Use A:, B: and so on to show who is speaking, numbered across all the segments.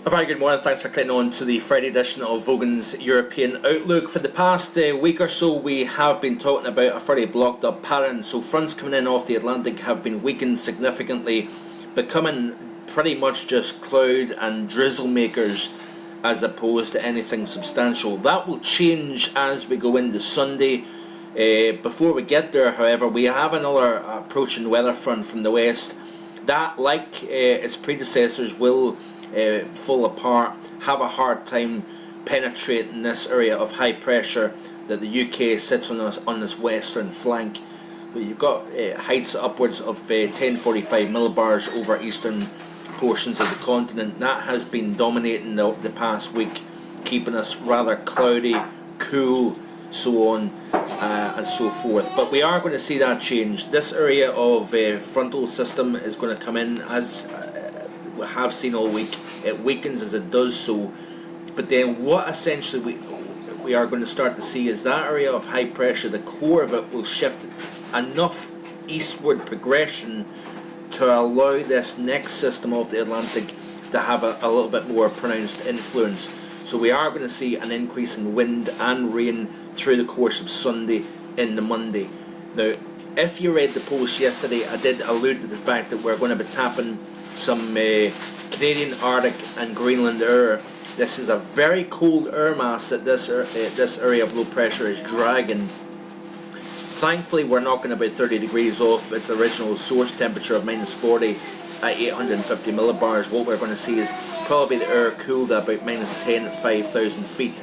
A: A very good morning, thanks for clicking on to the Friday edition of Vogan's European Outlook. For the past week or so we have been talking about a fairly blocked up pattern, so fronts coming in off the Atlantic have been weakened significantly, becoming pretty much just cloud and drizzle makers as opposed to anything substantial. That will change as we go into Sunday. Before we get there, however, we have another approaching weather front from the west that, like its predecessors, will fall apart, have a hard time penetrating this area of high pressure that the UK sits on this western flank. You've got heights upwards of 1045 millibars over eastern portions of the continent. That has been dominating the past week, keeping us rather cloudy, cool, so on and so forth. But we are going to see that change. This area of frontal system is going to come in, as we have seen all week. It weakens as it does so, but then what essentially we are going to start to see is that area of high pressure, the core of it will shift enough eastward progression to allow this next system of the Atlantic to have a little bit more pronounced influence. So we are going to see an increase in wind and rain through the course of Sunday into Monday. Now, if you read the post yesterday, I did allude to the fact that we're going to be tapping some Canadian Arctic and Greenland air. This is a very cold air mass that this area of low pressure is dragging. Thankfully, we're knocking about 30 degrees off its original source temperature of -40 at 850 millibars. What we're going to see is probably the air cooled at about -10 at 5,000 feet.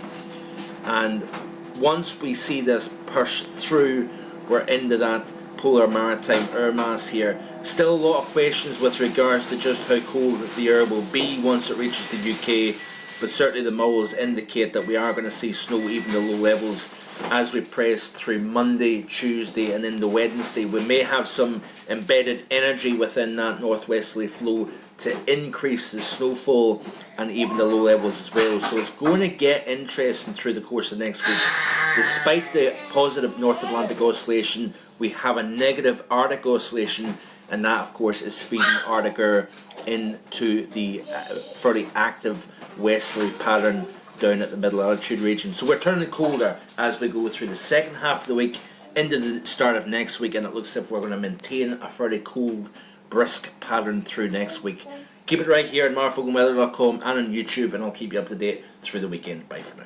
A: And once we see this push through, we're into that polar maritime air mass here. Still a lot of questions with regards to just how cold the air will be once it reaches the UK, but certainly the models indicate that we are going to see snow even to low levels as we press through Monday, Tuesday and into Wednesday. We may have some embedded energy within that northwesterly flow to increase the snowfall and even the low levels as well. So it's going to get interesting through the course of next week. Despite the positive North Atlantic oscillation, we have a negative Arctic oscillation, and that of course is feeding Arctic air into the fairly active westerly pattern down at the middle altitude region. So we're turning colder as we go through the second half of the week into the start of next week, and it looks as if we're going to maintain a fairly cold, brisk pattern through next week. Keep it right here on marfoganweather.com and on YouTube, and I'll keep you up to date through the weekend. Bye for now.